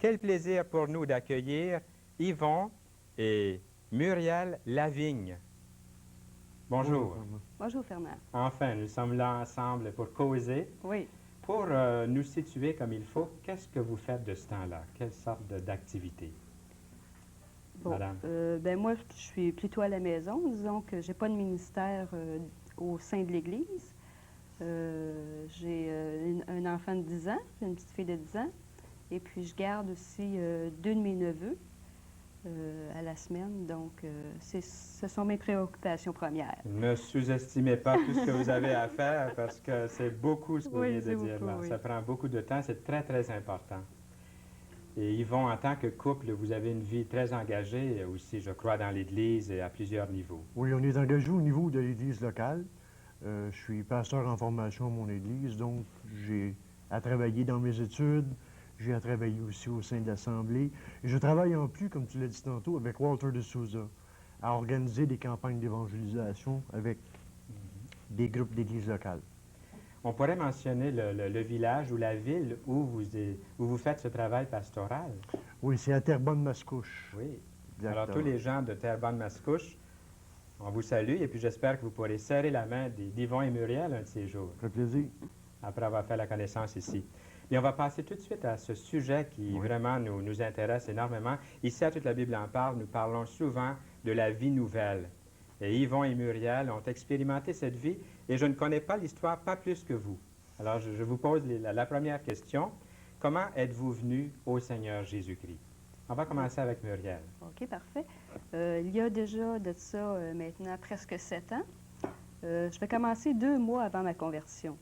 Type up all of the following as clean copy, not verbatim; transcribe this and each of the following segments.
Quel plaisir pour nous d'accueillir Yvon et Muriel Lavigne. Bonjour. Bonjour, Fernand. Enfin, nous sommes là ensemble pour causer. Oui. Pour nous situer comme il faut, qu'est-ce que vous faites de ce temps-là? Quelle sorte d'activité? Bon, Madame? ben moi, je suis plutôt à la maison. Disons que j'ai pas de ministère au sein de l'Église. J'ai un enfant de 10 ans, j'ai une petite fille de 10 ans. Et puis, je garde aussi deux de mes neveux à la semaine. Donc, ce sont mes préoccupations premières. Ne sous-estimez pas tout ce que vous avez à faire parce que c'est beaucoup ce que vous venez de dire là. Oui. Ça prend beaucoup de temps, c'est très, très important. Et Yvon, en tant que couple, vous avez une vie très engagée aussi, je crois, dans l'Église et à plusieurs niveaux. Oui, on est engagé au niveau de l'Église locale. Je suis pasteur en formation à mon Église, donc j'ai à travailler dans mes études, j'ai à travailler aussi au sein de l'Assemblée. Et je travaille en plus, comme tu l'as dit tantôt, avec Walter de Souza, à organiser des campagnes d'évangélisation avec des groupes d'Église locales. On pourrait mentionner le village ou la ville où vous faites ce travail pastoral. Oui, c'est à Terrebonne-Mascouche. Oui. Exactement. Alors, tous les gens de Terrebonne-Mascouche, on vous salue et puis j'espère que vous pourrez serrer la main d'Yvon et Muriel un de ces jours, Ça fait plaisir. après avoir fait la connaissance ici. Et on va passer tout de suite à ce sujet qui vraiment nous intéresse énormément. Ici, à Toute la Bible en parle, nous parlons souvent de la vie nouvelle. Et Yvon et Muriel ont expérimenté cette vie et je ne connais pas l'histoire, pas plus que vous. Alors, je vous pose la première question. Comment êtes-vous venu au Seigneur Jésus-Christ? On va commencer avec Muriel. OK, parfait. Il y a déjà de ça maintenant presque 7 ans. Je vais commencer 2 mois avant ma conversion.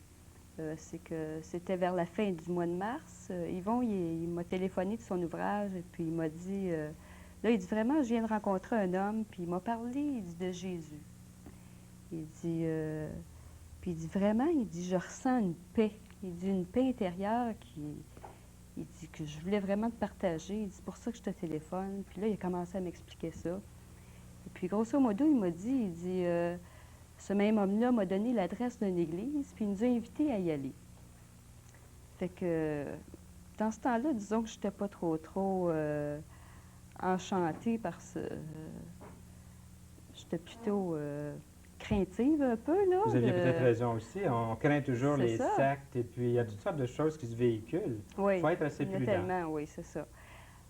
C'était vers la fin du mois de mars. Yvon, il m'a téléphoné de son ouvrage et puis il m'a dit, là, il dit vraiment, je viens de rencontrer un homme, puis il m'a parlé, il dit, de Jésus. Il dit, puis il dit vraiment, il dit, je ressens une paix. Il dit, une paix intérieure il dit que je voulais vraiment te partager. Il dit, c'est pour ça que je te téléphone. Puis là, il a commencé à m'expliquer ça. Et puis, grosso modo, il dit, ce même homme-là m'a donné l'adresse d'une église, puis il nous a invités à y aller. Fait que, dans ce temps-là, disons que je n'étais pas trop enchantée parce que j'étais plutôt craintive un peu, là. Vous aviez peut-être raison aussi. On craint toujours les ça. sectes et puis il y a toutes sortes de choses qui se véhiculent. Oui, Il faut être assez il y en a prudent. tellement, oui, c'est ça.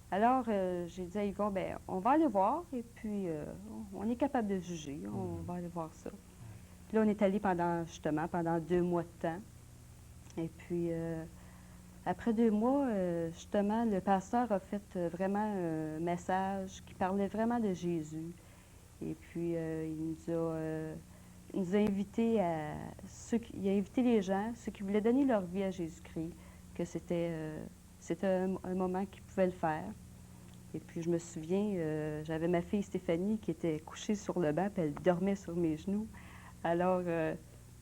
Alors, j'ai dit à Yvon, bien, on va aller voir et puis on est capable de juger. On va aller voir ça. Puis là, on est allé pendant 2 mois de temps. Et puis, après 2 mois, justement, le pasteur a fait vraiment un message qui parlait vraiment de Jésus. Et puis, il nous a invités il a invité les gens, ceux qui voulaient donner leur vie à Jésus-Christ, que c'était un moment qu'ils pouvaient le faire. Et puis, je me souviens, j'avais ma fille Stéphanie qui était couchée sur le banc, puis elle dormait sur mes genoux. Alors,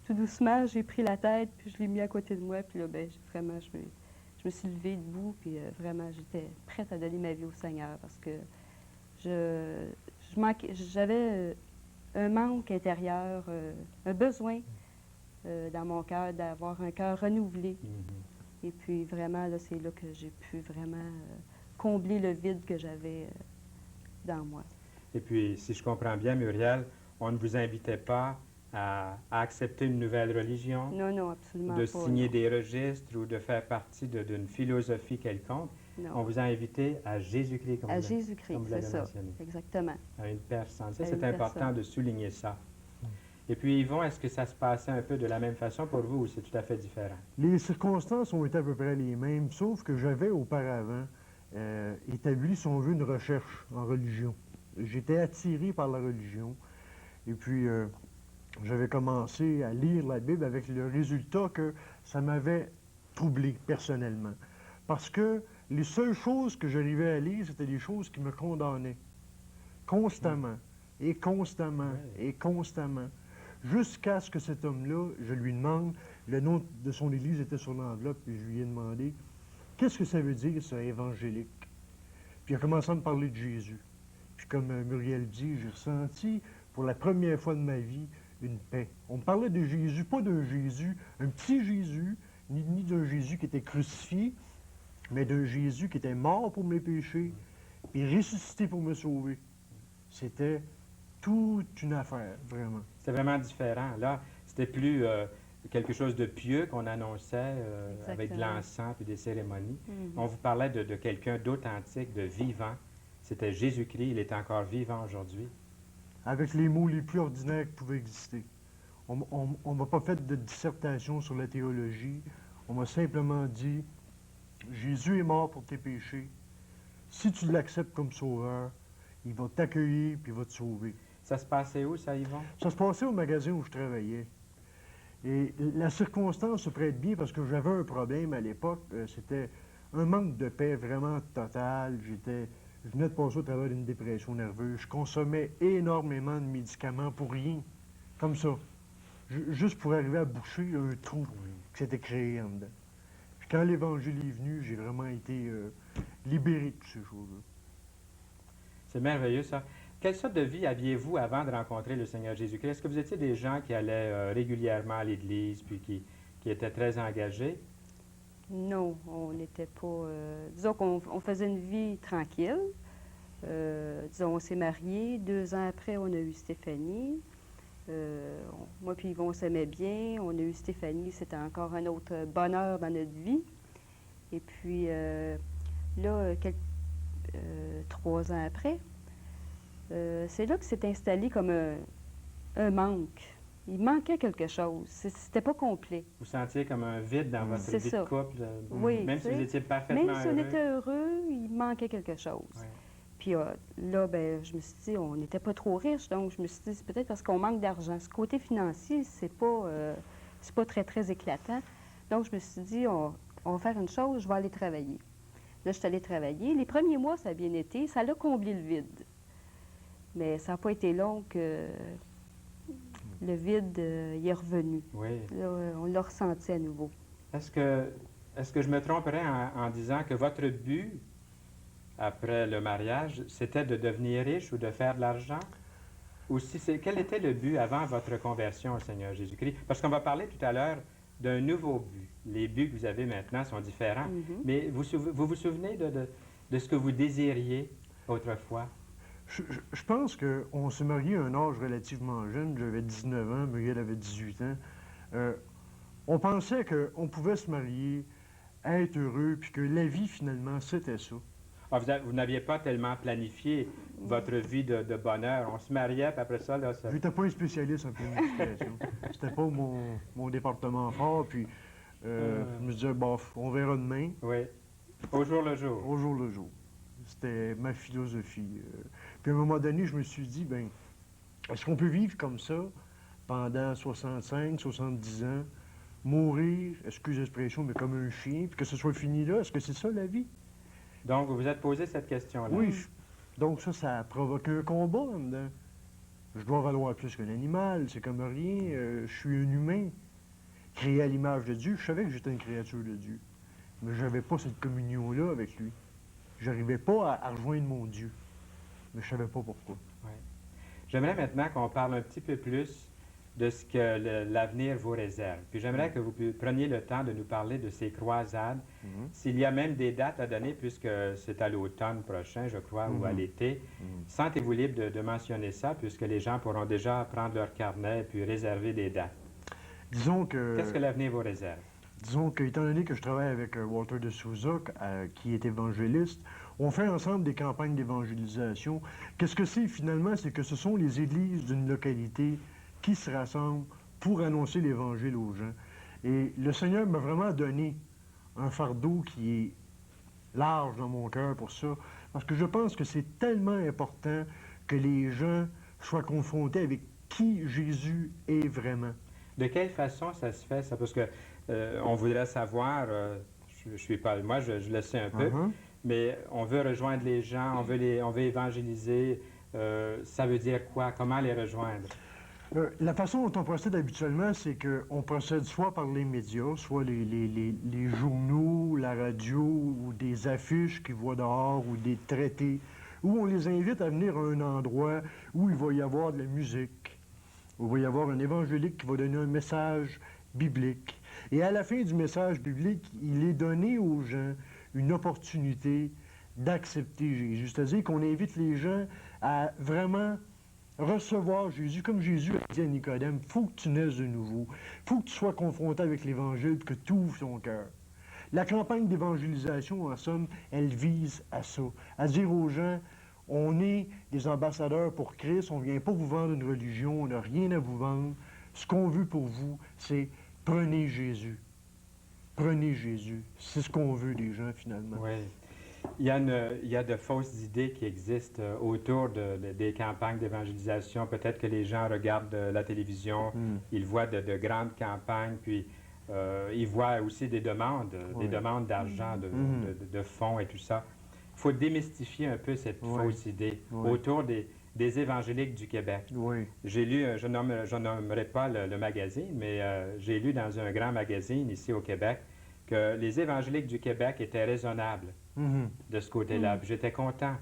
tout doucement, j'ai pris la tête, puis je l'ai mis à côté de moi, puis là, ben, vraiment, je me suis levée debout, puis vraiment, j'étais prête à donner ma vie au Seigneur, parce que j'avais un manque intérieur, un besoin dans mon cœur d'avoir un cœur renouvelé. Et puis, vraiment, là, c'est là que j'ai pu vraiment combler le vide que j'avais dans moi. Et puis, si je comprends bien, Muriel, on ne vous invitait pas à accepter une nouvelle religion, Non, non, absolument pas. de signer non. des registres ou de faire partie d'une philosophie quelconque. Non. On vous a invité à Jésus-Christ, comme À vous Jésus-Christ, comme vous c'est l'avez ça. mentionné. Exactement. À une personne. Ça, À c'est une important personne. de souligner ça. Et puis, Yvon, est-ce que ça se passait un peu de la même façon pour vous ou c'est tout à fait différent? Les circonstances ont été à peu près les mêmes, sauf que j'avais auparavant établi, si on veut, une recherche en religion. J'étais attiré par la religion. Et puis, j'avais commencé à lire la Bible avec le résultat que ça m'avait troublé personnellement. Parce que les seules choses que j'arrivais à lire, c'était des choses qui me condamnaient. Constamment, et constamment, et constamment. Jusqu'à ce que cet homme-là, je lui demande, le nom de son église était sur l'enveloppe, et je lui ai demandé, qu'est-ce que ça veut dire, ça, évangélique? Puis il a commencé à me parler de Jésus. Puis comme Muriel dit, j'ai ressenti, pour la première fois de ma vie, une paix. On me parlait de Jésus, pas d'un Jésus, un petit Jésus, ni d'un Jésus qui était crucifié, mais d'un Jésus qui était mort pour mes péchés, puis ressuscité pour me sauver. C'était toute une affaire, vraiment. C'est vraiment différent. Là, c'était plus quelque chose de pieux qu'on annonçait avec de Exactement. l'encens puis des cérémonies. Mhm. On vous parlait de quelqu'un d'authentique, de vivant. C'était Jésus-Christ, il est encore vivant aujourd'hui. Avec les mots les plus ordinaires qui pouvaient exister. On m'a pas fait de dissertation sur la théologie. On m'a simplement dit, Jésus est mort pour tes péchés. Si tu l'acceptes comme sauveur, il va t'accueillir puis il va te sauver. Ça se passait où, ça, Yvon? Ça se passait au magasin où je travaillais. Et la circonstance se prête bien parce que j'avais un problème à l'époque. C'était un manque de paix vraiment total. Je venais de passer au travers d'une dépression nerveuse. Je consommais énormément de médicaments pour rien. Comme ça. Juste pour arriver à boucher un trou qui s'était créé en dedans. Puis quand l'Évangile est venu, j'ai vraiment été libéré de toutes ces choses-là. C'est merveilleux, ça. Quelle sorte de vie aviez-vous avant de rencontrer le Seigneur Jésus-Christ? Est-ce que vous étiez des gens qui allaient régulièrement à l'Église, puis qui étaient très engagés? Non, on n'était pas... disons qu'on faisait une vie tranquille. Disons, on s'est mariés. 2 ans après, on a eu Stéphanie. Moi puis Yvon, on s'aimait bien. On a eu Stéphanie. C'était encore un autre bonheur dans notre vie. Et puis, là, 3 ans après, c'est là que s'est installé comme un manque. Il manquait quelque chose. C'était pas complet. Vous sentiez comme un vide dans votre C'est vie ça. de couple, Oui, même tu si vous sais, étiez parfaitement même si on heureux? était heureux, il manquait quelque chose. Ouais. Puis là, ben, je me suis dit, on n'était pas trop riches, donc je me suis dit, c'est peut-être parce qu'on manque d'argent. Ce côté financier, c'est pas très, très éclatant. Donc, je me suis dit, on va faire une chose, je vais aller travailler. Là, je suis allée travailler. Les premiers mois, ça a bien été. Ça l'a comblé le vide. Mais ça n'a pas été long que le vide il est revenu. Oui. Là, on l'a ressenti à nouveau. Est-ce que je me tromperais en disant que votre but, après le mariage, c'était de devenir riche ou de faire de l'argent? Ou si quel était le but avant votre conversion au Seigneur Jésus-Christ? Parce qu'on va parler tout à l'heure d'un nouveau but. Les buts que vous avez maintenant sont différents. Mhm. Mais vous souvenez de ce que vous désiriez autrefois? Je pense qu'on s'est marié à un âge relativement jeune. J'avais 19 ans, Muriel avait 18 ans. On pensait qu'on pouvait se marier, être heureux, puis que la vie, finalement, c'était ça. Ah, vous n'aviez pas tellement planifié votre vie de bonheur. On se mariait, puis après ça, là, ça... Je n'étais pas un spécialiste en planification. C'était pas mon département fort, puis je me disais, bof, on verra demain, Oui. Au jour le jour. au jour le jour. C'était ma philosophie. Puis à un moment donné, je me suis dit, ben, est-ce qu'on peut vivre comme ça pendant 65, 70 ans, mourir, excuse l'expression, mais comme un chien, puis que ce soit fini là? Est-ce que c'est ça la vie? Donc, vous vous êtes posé cette question-là. Oui. Donc ça a provoqué un combat en dedans. Je dois valoir plus qu'un animal, c'est comme rien. Je suis un humain, créé à l'image de Dieu. Je savais que j'étais une créature de Dieu, mais je n'avais pas cette communion-là avec lui. J'arrivais pas à rejoindre mon Dieu, mais je savais pas pourquoi. Ouais. J'aimerais maintenant qu'on parle un petit peu plus de ce que l'avenir vous réserve. Puis j'aimerais que vous preniez le temps de nous parler de ces croisades. S'il y a même des dates à donner, puisque c'est à l'automne prochain, je crois, ou à l'été, sentez-vous libre de mentionner ça, puisque les gens pourront déjà prendre leur carnet et puis réserver des dates. Disons que... Qu'est-ce que l'avenir vous réserve? Disons que, étant donné que je travaille avec Walter de Souza, qui est évangéliste, on fait ensemble des campagnes d'évangélisation. Qu'est-ce que c'est finalement? C'est que ce sont les églises d'une localité qui se rassemblent pour annoncer l'Évangile aux gens. Et le Seigneur m'a vraiment donné un fardeau qui est large dans mon cœur pour ça, parce que je pense que c'est tellement important que les gens soient confrontés avec qui Jésus est vraiment. De quelle façon ça se fait, ça? Parce que on voudrait savoir, je suis pas, moi je le sais un peu, mais on veut rejoindre les gens, on veut évangéliser. Ça veut dire quoi? Comment les rejoindre? La façon dont on procède habituellement, c'est qu'on procède soit par les médias, soit les journaux, la radio, ou des affiches qu'ils voient dehors, ou des traités, où on les invite à venir à un endroit où il va y avoir de la musique, où il va y avoir un évangélique qui va donner un message biblique. Et à la fin du message biblique, il est donné aux gens une opportunité d'accepter Jésus. C'est-à-dire qu'on invite les gens à vraiment recevoir Jésus. Comme Jésus a dit à Nicodème, il faut que tu naisses de nouveau. Il faut que tu sois confronté avec l'Évangile, que tu ouvres ton cœur. La campagne d'évangélisation, en somme, elle vise à ça, à dire aux gens, on est des ambassadeurs pour Christ, on ne vient pas vous vendre une religion, on n'a rien à vous vendre. Ce qu'on veut pour vous, c'est prenez Jésus. Prenez Jésus. C'est ce qu'on veut des gens, finalement. Oui. Il y a de fausses idées qui existent autour des campagnes d'évangélisation. Peut-être que les gens regardent la télévision, ils voient de grandes campagnes, puis ils voient aussi des demandes d'argent, de fonds et tout ça. Il faut démystifier un peu cette fausse idée autour des évangéliques du Québec. Oui. J'ai lu, je nommerai pas le magazine, mais j'ai lu dans un grand magazine ici au Québec que les évangéliques du Québec étaient raisonnables de ce côté-là. Puis j'étais content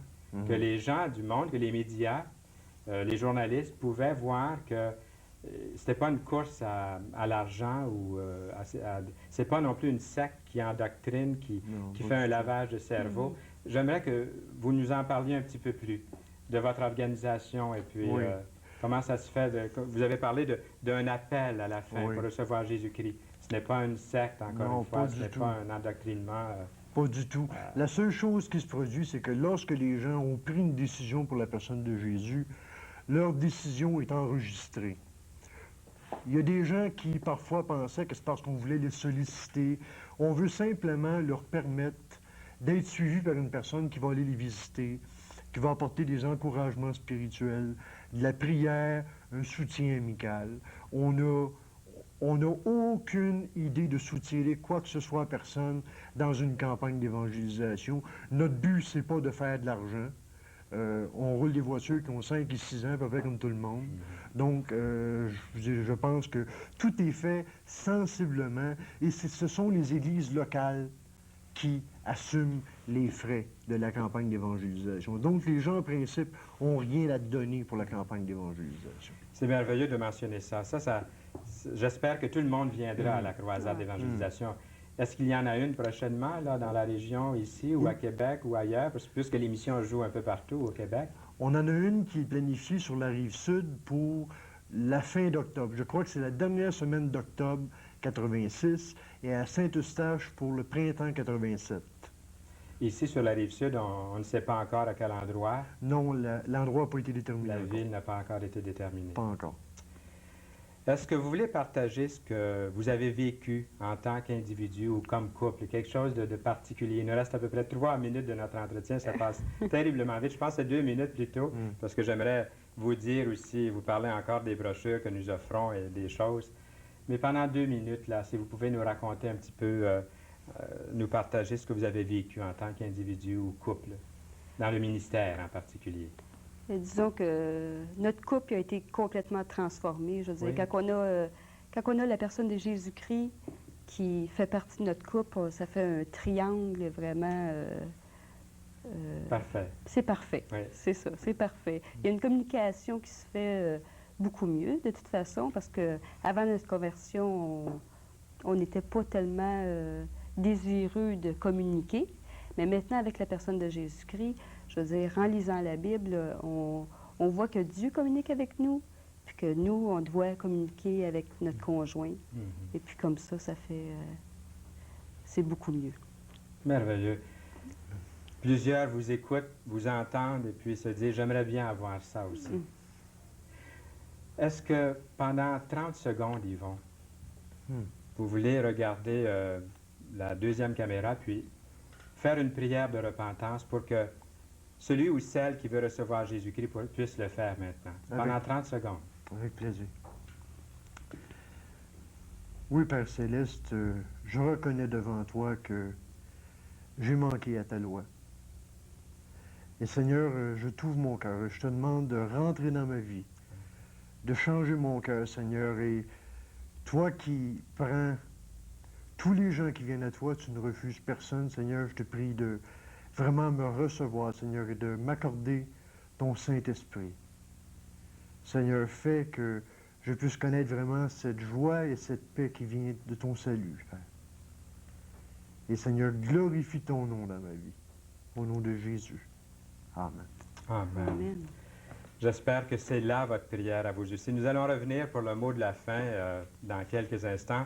que les gens du monde, que les médias, les journalistes pouvaient voir que c'était pas une course à l'argent ou c'est pas non plus une secte qui endoctrine, qui fait un lavage de cerveau. J'aimerais que vous nous en parliez un petit peu plus de votre organisation et puis comment ça se fait. Vous avez parlé d'un appel à la fin pour recevoir Jésus-Christ. Ce n'est pas une secte, encore une fois, ce n'est pas un endoctrinement. Pas du tout. La seule chose qui se produit, c'est que lorsque les gens ont pris une décision pour la personne de Jésus, leur décision est enregistrée. Il y a des gens qui, parfois, pensaient que c'est parce qu'on voulait les solliciter. On veut simplement leur permettre d'être suivis par une personne qui va aller les visiter, qui va apporter des encouragements spirituels, de la prière, un soutien amical. On n'a aucune idée de soutirer quoi que ce soit à personne dans une campagne d'évangélisation. Notre but, c'est pas de faire de l'argent. On roule des voitures qui ont 5 et 6 ans, à peu près comme tout le monde. Donc, je pense que tout est fait sensiblement, et ce sont les églises locales qui assument les frais de la campagne d'évangélisation. Donc, les gens, en principe, n'ont rien à donner pour la campagne d'évangélisation. C'est merveilleux de mentionner ça. J'espère que tout le monde viendra à la croisade d'évangélisation. Est-ce qu'il y en a une prochainement, là, dans la région, ici, ou à Québec, ou ailleurs, puisque l'émission joue un peu partout au Québec? On en a une qui est planifiée sur la Rive-Sud pour la fin d'octobre. Je crois que c'est la dernière semaine d'octobre 86, et à Saint-Eustache pour le printemps 87. Ici, sur la Rive-Sud, on ne sait pas encore à quel endroit. Non, l'endroit n'a pas été déterminé. La ville n'a pas encore été déterminée. Pas encore. Est-ce que vous voulez partager ce que vous avez vécu en tant qu'individu ou comme couple, quelque chose de particulier? Il nous reste à peu près 3 minutes de notre entretien, ça passe terriblement vite. Je pense que c'est 2 minutes plutôt, parce que j'aimerais vous dire aussi, vous parler encore des brochures que nous offrons et des choses. Mais pendant 2 minutes, là, si vous pouvez nous raconter un petit peu, nous partager ce que vous avez vécu en tant qu'individu ou couple, dans le ministère en particulier. Et disons que notre couple a été complètement transformé. Je veux dire, quand on a la personne de Jésus-Christ qui fait partie de notre couple, ça fait un triangle vraiment... Parfait. C'est parfait, c'est ça, c'est parfait. Il y a une communication qui se fait beaucoup mieux, de toute façon, parce qu'avant notre conversion, on n'était pas tellement désireux de communiquer. Mais maintenant, avec la personne de Jésus-Christ, je veux dire, en lisant la Bible, on voit que Dieu communique avec nous, puis que nous, on doit communiquer avec notre conjoint. Et puis comme ça fait... c'est beaucoup mieux. Merveilleux. Plusieurs vous écoutent, vous entendent, et puis se disent, j'aimerais bien avoir ça aussi. Est-ce que pendant 30 secondes, Yvon, vous voulez regarder la deuxième caméra, puis faire une prière de repentance pour que celui ou celle qui veut recevoir Jésus-Christ puisse le faire maintenant, pendant 30 secondes. Avec plaisir. Oui, Père Céleste, je reconnais devant toi que j'ai manqué à ta loi. Et Seigneur, je t'ouvre mon cœur. Je te demande de rentrer dans ma vie, de changer mon cœur, Seigneur. Et toi qui prends tous les gens qui viennent à toi, tu ne refuses personne, Seigneur. Je te prie de vraiment me recevoir, Seigneur, et de m'accorder ton Saint-Esprit. Seigneur, fais que je puisse connaître vraiment cette joie et cette paix qui vient de ton salut, Père. Et Seigneur, glorifie ton nom dans ma vie. Au nom de Jésus. Amen. Amen. Amen. J'espère que c'est là votre prière à vous aussi. Nous allons revenir pour le mot de la fin dans quelques instants.